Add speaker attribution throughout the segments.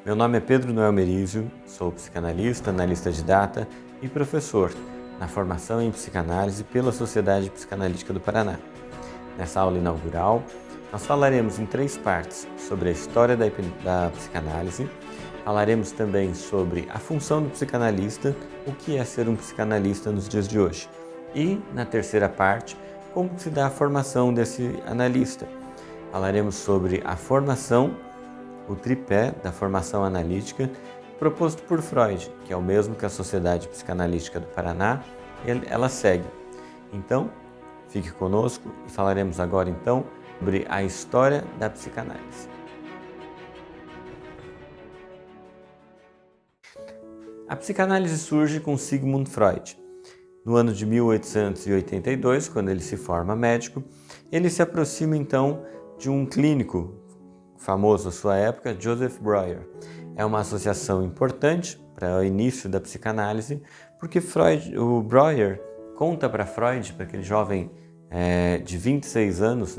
Speaker 1: Meu nome é Pedro Noel Merizio, sou psicanalista, analista de data e professor na formação em psicanálise pela Sociedade Psicanalítica do Paraná. Nessa aula inaugural, nós falaremos em 3 partes sobre a história da psicanálise, falaremos também sobre a função do psicanalista, o que é ser um psicanalista nos dias de hoje. E, na terceira parte, como se dá a formação desse analista. Falaremos sobre a formação, o tripé da formação analítica, proposto por Freud, que é o mesmo que a Sociedade Psicanalítica do Paraná, ela segue. Então, fique conosco e falaremos agora então sobre a história da psicanálise. A psicanálise surge com Sigmund Freud. No ano de 1882, quando ele se forma médico, ele se aproxima então de um clínico famoso à sua época, Joseph Breuer. É uma associação importante para o início da psicanálise, porque o Breuer conta para Freud, para aquele jovem de 26 anos,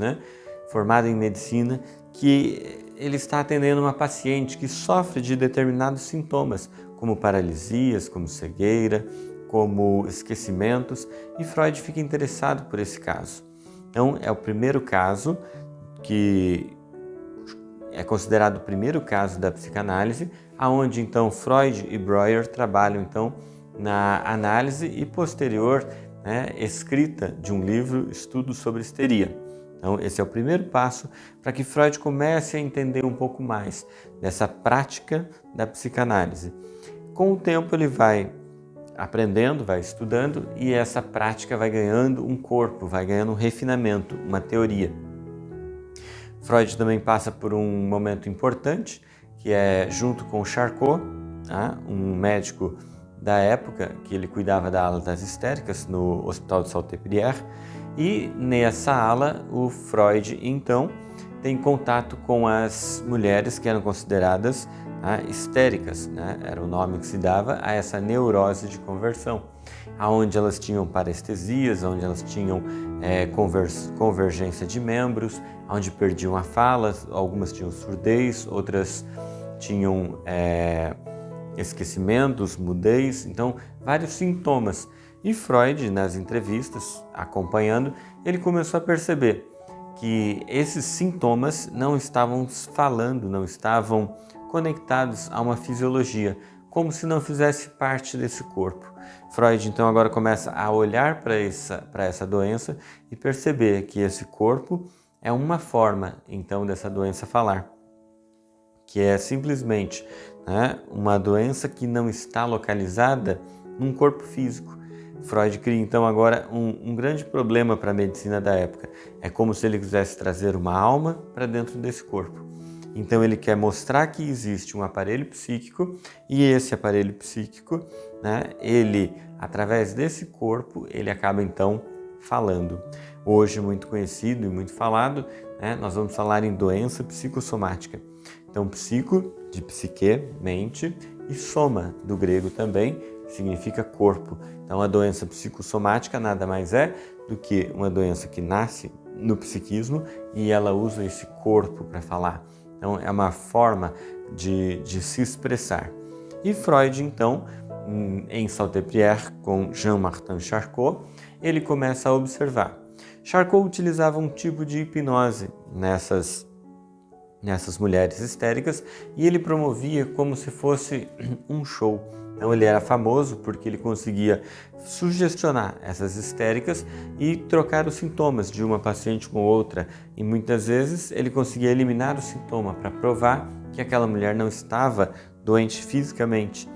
Speaker 1: formado em medicina, que ele está atendendo uma paciente que sofre de determinados sintomas, como paralisias, como cegueira, como esquecimentos, e Freud fica interessado por esse caso. Então, é o primeiro caso que é considerado o primeiro caso da psicanálise, aonde então Freud e Breuer trabalham então na análise e posterior escrita de um livro, Estudos sobre Histeria. Então esse é o primeiro passo para que Freud comece a entender um pouco mais dessa prática da psicanálise. Com o tempo ele vai aprendendo, vai estudando e essa prática vai ganhando um corpo, vai ganhando um refinamento, uma teoria. Freud também passa por um momento importante, que é junto com Charcot, um médico da época, que ele cuidava da ala das histéricas no Hospital de Salpêtrière, e nessa ala o Freud então tem contato com as mulheres que eram consideradas histéricas, era o nome que se dava a essa neurose de conversão, onde elas tinham parestesias, onde elas tinham convergência de membros, onde perdiam a fala, algumas tinham surdez, outras tinham esquecimentos, mudez, então vários sintomas. E Freud, nas entrevistas, acompanhando, ele começou a perceber que esses sintomas não estavam falando, não estavam conectados a uma fisiologia, como se não fizesse parte desse corpo. Freud então agora começa a olhar para essa doença e perceber que esse corpo é uma forma então dessa doença falar, que é simplesmente uma doença que não está localizada num corpo físico. Freud cria então agora um grande problema para a medicina da época. É como se ele quisesse trazer uma alma para dentro desse corpo. Então ele quer mostrar que existe um aparelho psíquico e esse aparelho psíquico, ele, através desse corpo, ele acaba então falando. Hoje muito conhecido e muito falado, nós vamos falar em doença psicossomática. Então psico, de psique, mente, e soma, do grego também, significa corpo. Então a doença psicossomática nada mais é do que uma doença que nasce no psiquismo e ela usa esse corpo para falar. Então é uma forma de se expressar. E Freud então, em Salpêtrière, com Jean-Martin Charcot, ele começa a observar. Charcot utilizava um tipo de hipnose nessas mulheres histéricas e ele promovia como se fosse um show. Então ele era famoso porque ele conseguia sugestionar essas histéricas e trocar os sintomas de uma paciente com outra. E muitas vezes ele conseguia eliminar o sintoma para provar que aquela mulher não estava doente fisicamente.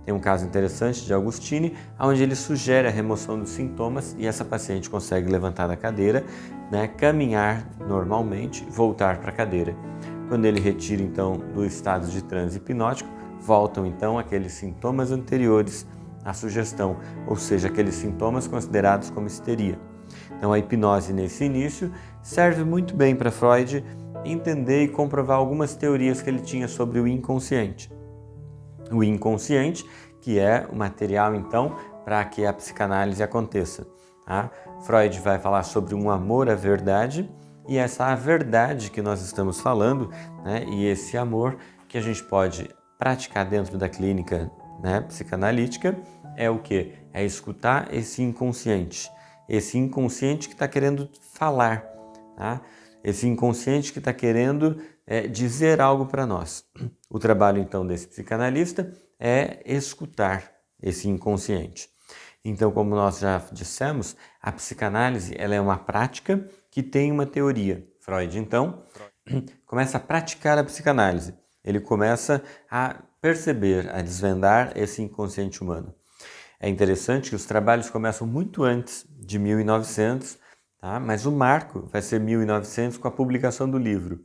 Speaker 1: Tem um caso interessante de Augustine, onde ele sugere a remoção dos sintomas e essa paciente consegue levantar da cadeira, caminhar normalmente, voltar para a cadeira. Quando ele retira então do estado de transe hipnótico, voltam então aqueles sintomas anteriores à sugestão, ou seja, aqueles sintomas considerados como histeria. Então a hipnose nesse início serve muito bem para Freud entender e comprovar algumas teorias que ele tinha sobre o inconsciente. O inconsciente, que é o material então para que a psicanálise aconteça. Freud vai falar sobre um amor à verdade e essa verdade que nós estamos falando, e esse amor que a gente pode praticar dentro da clínica, né, psicanalítica é o quê? É escutar esse inconsciente que está querendo falar, tá? Esse inconsciente que está querendo dizer algo para nós. O trabalho, então, desse psicanalista é escutar esse inconsciente. Então, como nós já dissemos, a psicanálise ela é uma prática que tem uma teoria. Freud, então, começa a praticar a psicanálise. Ele começa a perceber, a desvendar esse inconsciente humano. É interessante que os trabalhos começam muito antes de 1900, tá? Mas o marco vai ser 1900 com a publicação do livro,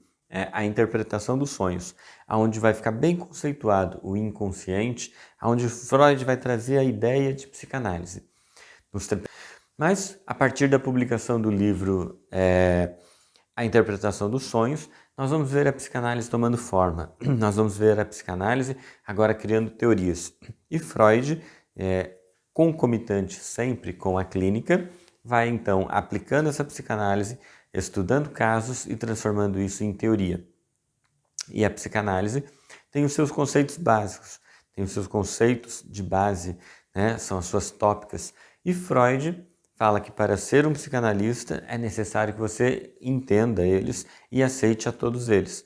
Speaker 1: A Interpretação dos Sonhos, onde vai ficar bem conceituado o inconsciente, onde Freud vai trazer a ideia de psicanálise. Mas, a partir da publicação do livro A Interpretação dos Sonhos, nós vamos ver a psicanálise tomando forma. Nós vamos ver a psicanálise agora criando teorias. E Freud, concomitante sempre com a clínica, vai então aplicando essa psicanálise, estudando casos e transformando isso em teoria. E a psicanálise tem os seus conceitos básicos, tem os seus conceitos de base, né? São as suas tópicas. E Freud fala que para ser um psicanalista é necessário que você entenda eles e aceite a todos eles.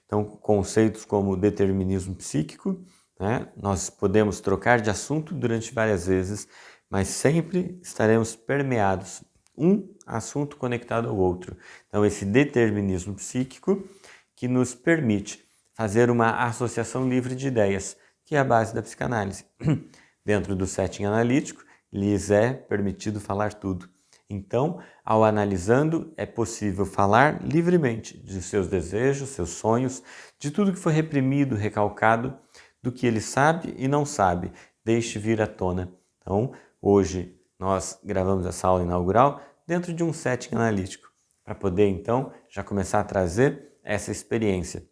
Speaker 1: Então, conceitos como determinismo psíquico, né? Nós podemos trocar de assunto durante várias vezes, mas sempre estaremos permeados, um assunto conectado ao outro. Então, esse determinismo psíquico que nos permite fazer uma associação livre de ideias, que é a base da psicanálise. Dentro do setting analítico, lhes é permitido falar tudo. Então, ao analisando, é possível falar livremente de seus desejos, seus sonhos, de tudo que foi reprimido, recalcado, do que ele sabe e não sabe, deixe vir à tona. Então, hoje nós gravamos essa aula inaugural dentro de um setting analítico, para poder então já começar a trazer essa experiência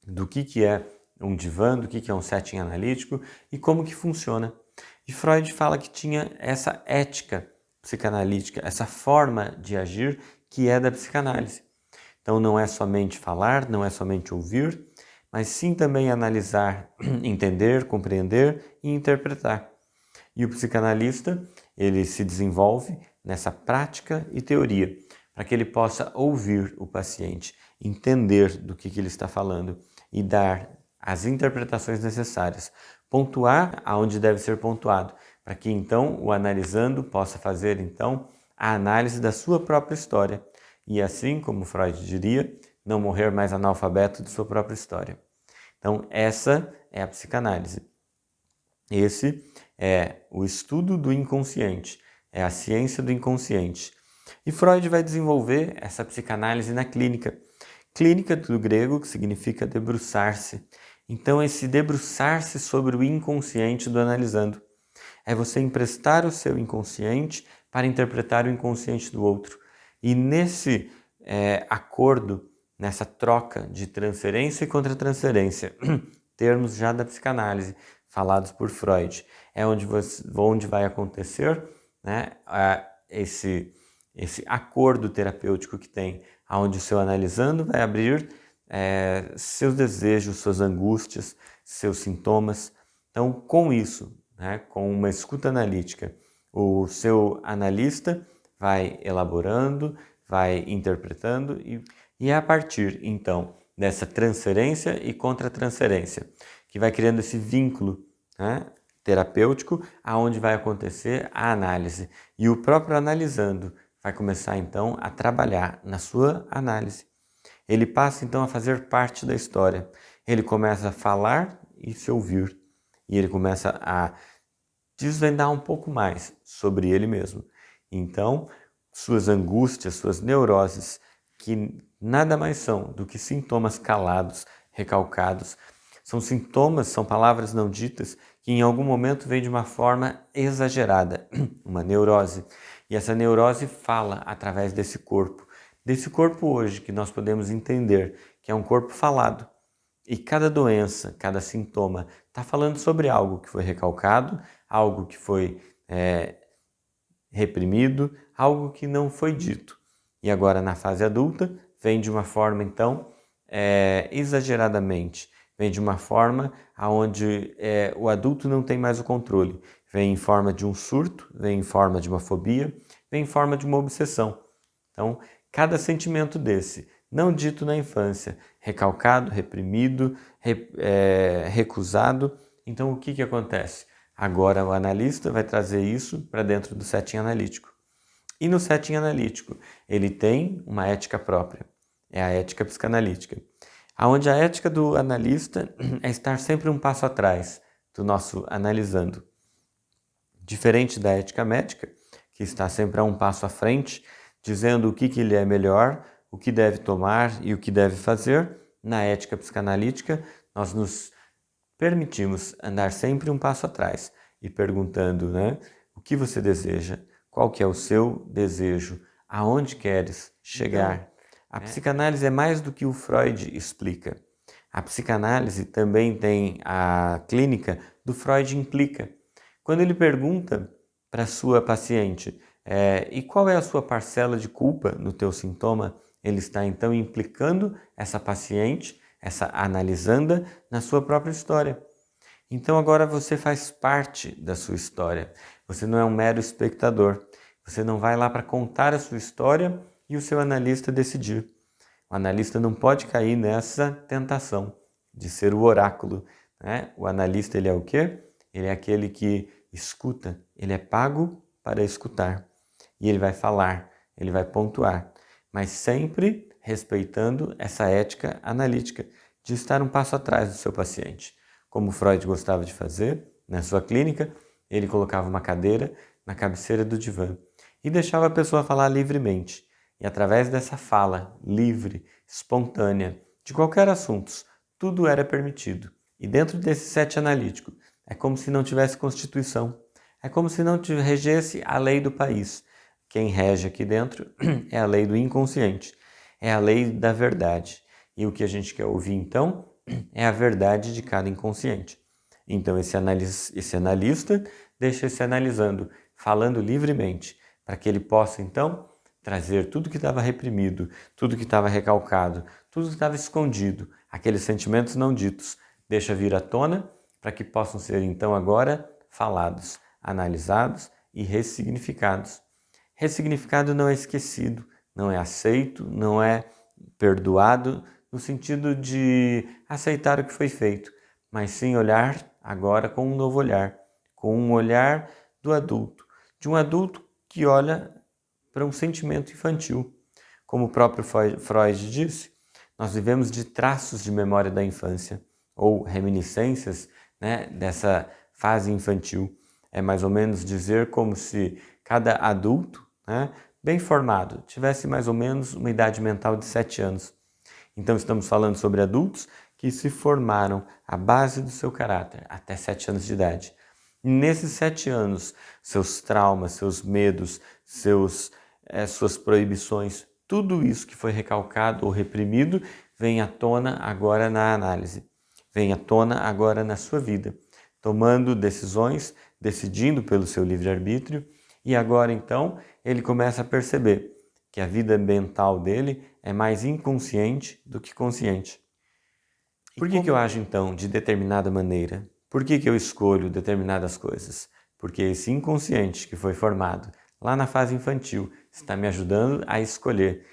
Speaker 1: do que é um divã, do que é um setting analítico e como que funciona. E Freud fala que tinha essa ética psicanalítica, essa forma de agir que é da psicanálise. Então não é somente falar, não é somente ouvir, mas sim também analisar, entender, compreender e interpretar. E o psicanalista, ele se desenvolve nessa prática e teoria, para que ele possa ouvir o paciente, entender do que ele está falando e dar as interpretações necessárias, pontuar aonde deve ser pontuado, para que então o analisando possa fazer então a análise da sua própria história e assim, como Freud diria, não morrer mais analfabeto de sua própria história. Então essa é a psicanálise. Esse é o estudo do inconsciente, é a ciência do inconsciente. E Freud vai desenvolver essa psicanálise na clínica. Clínica do grego, que significa debruçar-se. Então, esse debruçar-se sobre o inconsciente do analisando. É você emprestar o seu inconsciente para interpretar o inconsciente do outro. E nesse acordo, nessa troca de transferência e contratransferência, termos já da psicanálise, falados por Freud, é onde vai acontecer, né, esse acordo terapêutico que tem, onde o seu analisando vai abrir seus desejos, suas angústias, seus sintomas. Então, com isso, né, com uma escuta analítica, o seu analista vai elaborando, vai interpretando e a partir, então, dessa transferência e contratransferência, que vai criando esse vínculo, né, terapêutico, aonde vai acontecer a análise. E o próprio analisando vai começar, então, a trabalhar na sua análise. Ele passa, então, a fazer parte da história. Ele começa a falar e se ouvir. E ele começa a desvendar um pouco mais sobre ele mesmo. Então, suas angústias, suas neuroses, que nada mais são do que sintomas calados, recalcados, são sintomas, são palavras não ditas que em algum momento vêm de uma forma exagerada, uma neurose. E essa neurose fala através desse corpo hoje que nós podemos entender que é um corpo falado. E cada doença, cada sintoma está falando sobre algo que foi recalcado, algo que foi reprimido, algo que não foi dito. E agora na fase adulta vem de uma forma então exageradamente vem de uma forma onde o adulto não tem mais o controle. Vem em forma de um surto, vem em forma de uma fobia, vem em forma de uma obsessão. Então, cada sentimento desse, não dito na infância, recalcado, reprimido, recusado, então o que acontece? Agora o analista vai trazer isso para dentro do setting analítico. E no setting analítico, ele tem uma ética própria, é a ética psicanalítica, onde a ética do analista é estar sempre um passo atrás do nosso analisando. Diferente da ética médica, que está sempre a um passo à frente, dizendo o que lhe é melhor, o que deve tomar e o que deve fazer, na ética psicanalítica, nós nos permitimos andar sempre um passo atrás e perguntando, né, o que você deseja, qual que é o seu desejo, aonde queres chegar. A psicanálise é mais do que o Freud explica. A psicanálise também tem a clínica do Freud implica. Quando ele pergunta para a sua paciente, e qual é a sua parcela de culpa no teu sintoma, ele está então implicando essa paciente, essa analisanda, na sua própria história. Então agora você faz parte da sua história. Você não é um mero espectador. Você não vai lá para contar a sua história e o seu analista decidir. O analista não pode cair nessa tentação de ser o oráculo, né? O analista, ele é o quê? Ele é aquele que escuta. Ele é pago para escutar. E ele vai falar, ele vai pontuar, mas sempre respeitando essa ética analítica de estar um passo atrás do seu paciente. Como Freud gostava de fazer, na sua clínica, ele colocava uma cadeira na cabeceira do divã e deixava a pessoa falar livremente. E através dessa fala livre, espontânea, de qualquer assunto, tudo era permitido. E dentro desse set analítico, é como se não tivesse constituição. É como se não regesse a lei do país. Quem rege aqui dentro é a lei do inconsciente, é a lei da verdade. E o que a gente quer ouvir então é a verdade de cada inconsciente. Então esse analista deixa esse analisando, falando livremente, para que ele possa então trazer tudo que estava reprimido, tudo que estava recalcado, tudo que estava escondido, aqueles sentimentos não ditos, deixa vir à tona para que possam ser então agora falados, analisados e ressignificados. Ressignificado não é esquecido, não é aceito, não é perdoado, no sentido de aceitar o que foi feito, mas sim olhar agora com um novo olhar, com um olhar do adulto, de um adulto que olha para um sentimento infantil. Como o próprio Freud disse, nós vivemos de traços de memória da infância, ou reminiscências, né, dessa fase infantil. É mais ou menos dizer como se cada adulto, né, bem formado, tivesse mais ou menos uma idade mental de 7 anos. Então estamos falando sobre adultos que se formaram à base do seu caráter até 7 anos de idade. E nesses 7 anos, seus traumas, seus medos, suas proibições, tudo isso que foi recalcado ou reprimido vem à tona agora na análise, vem à tona agora na sua vida, tomando decisões, decidindo pelo seu livre-arbítrio, e agora então ele começa a perceber que a vida mental dele é mais inconsciente do que consciente. Por que eu ajo então de determinada maneira? Por que eu escolho determinadas coisas? Porque esse inconsciente que foi formado lá na fase infantil está me ajudando a escolher,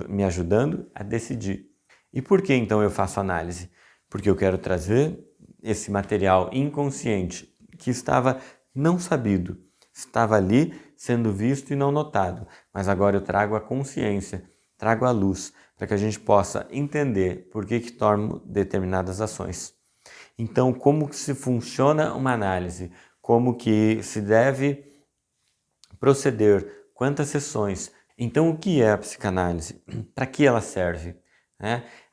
Speaker 1: me ajudando a decidir. E por que então eu faço análise? Porque eu quero trazer esse material inconsciente que estava não sabido, estava ali sendo visto e não notado, mas agora eu trago a consciência, trago a luz, para que a gente possa entender por que tomo determinadas ações. Então, como que se funciona uma análise? Como que se deve proceder? Quantas sessões? Então, o que é a psicanálise? Para que ela serve?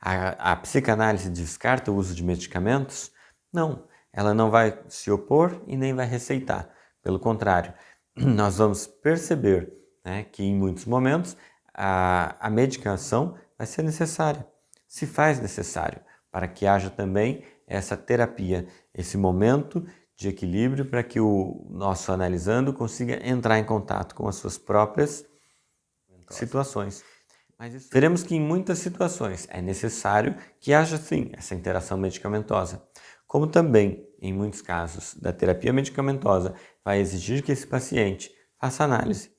Speaker 1: A psicanálise descarta o uso de medicamentos? Não, ela não vai se opor e nem vai receitar. Pelo contrário, nós vamos perceber, né, que em muitos momentos a medicação vai ser necessária, se faz necessário, para que haja também essa terapia, esse momento de equilíbrio para que o nosso analisando consiga entrar em contato com as suas próprias situações. Veremos que em muitas situações é necessário que haja sim essa interação medicamentosa, como também, em muitos casos da terapia medicamentosa, vai exigir que esse paciente faça análise.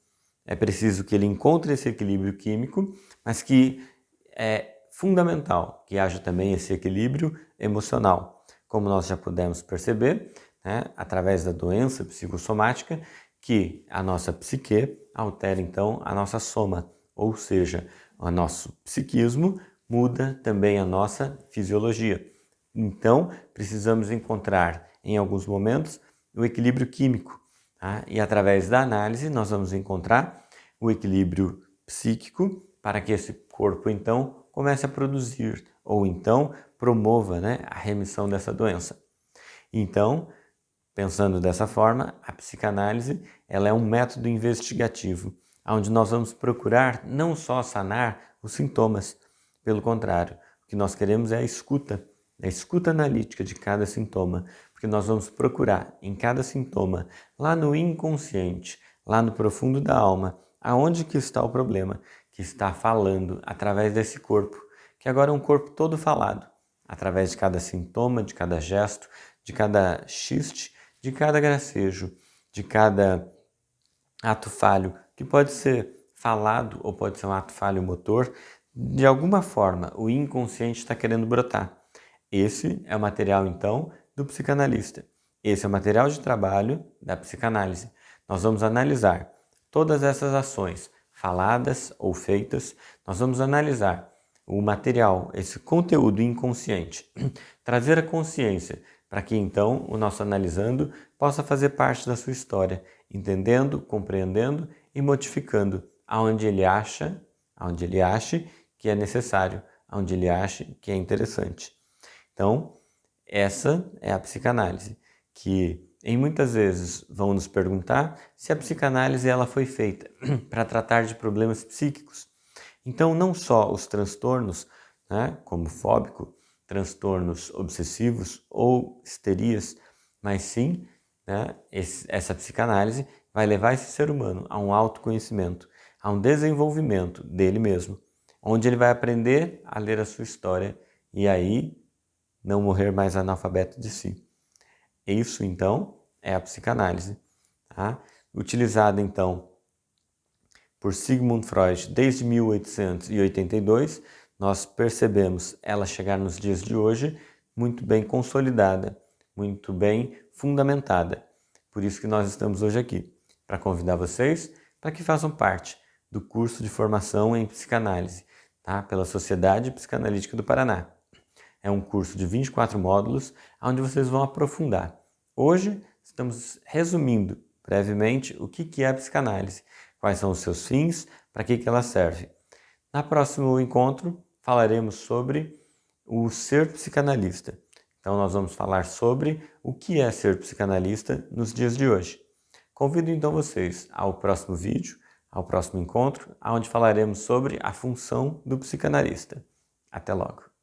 Speaker 1: É preciso que ele encontre esse equilíbrio químico, mas que é fundamental que haja também esse equilíbrio emocional. Como nós já pudemos perceber, né, através da doença psicossomática, que a nossa psique altera então a nossa soma, ou seja, o nosso psiquismo muda também a nossa fisiologia. Então, precisamos encontrar em alguns momentos o equilíbrio químico, tá? E através da análise nós vamos encontrar o equilíbrio psíquico para que esse corpo então comece a produzir ou então promova, né, a remissão dessa doença. Então, pensando dessa forma, a psicanálise ela é um método investigativo, onde nós vamos procurar não só sanar os sintomas, pelo contrário, o que nós queremos é a escuta analítica de cada sintoma, porque nós vamos procurar em cada sintoma, lá no inconsciente, lá no profundo da alma, aonde que está o problema, que está falando através desse corpo, que agora é um corpo todo falado, através de cada sintoma, de cada gesto, de cada xiste, de cada gracejo, de cada ato falho, que pode ser falado ou pode ser um ato falho motor, de alguma forma o inconsciente está querendo brotar. Esse é o material, então, do psicanalista. Esse é o material de trabalho da psicanálise. Nós vamos analisar todas essas ações, faladas ou feitas, nós vamos analisar o material, esse conteúdo inconsciente, trazer a consciência para que então o nosso analisando possa fazer parte da sua história, entendendo, compreendendo e modificando aonde ele ache que é necessário, aonde ele ache que é interessante. Então, essa é a psicanálise, que em muitas vezes vão nos perguntar se a psicanálise ela foi feita para tratar de problemas psíquicos. Então, não só os transtornos, né, como fóbico, transtornos obsessivos ou histerias, mas sim, né, essa psicanálise vai levar esse ser humano a um autoconhecimento, a um desenvolvimento dele mesmo, onde ele vai aprender a ler a sua história e aí não morrer mais analfabeto de si. Isso, então, é a psicanálise, tá? Utilizada, então, por Sigmund Freud desde 1882, nós percebemos ela chegar nos dias de hoje muito bem consolidada, muito bem fundamentada. Por isso que nós estamos hoje aqui, para convidar vocês para que façam parte do curso de formação em psicanálise, tá? Pela Sociedade Psicanalítica do Paraná. É um curso de 24 módulos, onde vocês vão aprofundar. Hoje estamos resumindo brevemente o que é a psicanálise, quais são os seus fins, para que ela serve. No próximo encontro falaremos sobre o ser psicanalista. Então nós vamos falar sobre o que é ser psicanalista nos dias de hoje. Convido então vocês ao próximo vídeo, ao próximo encontro, onde falaremos sobre a função do psicanalista. Até logo!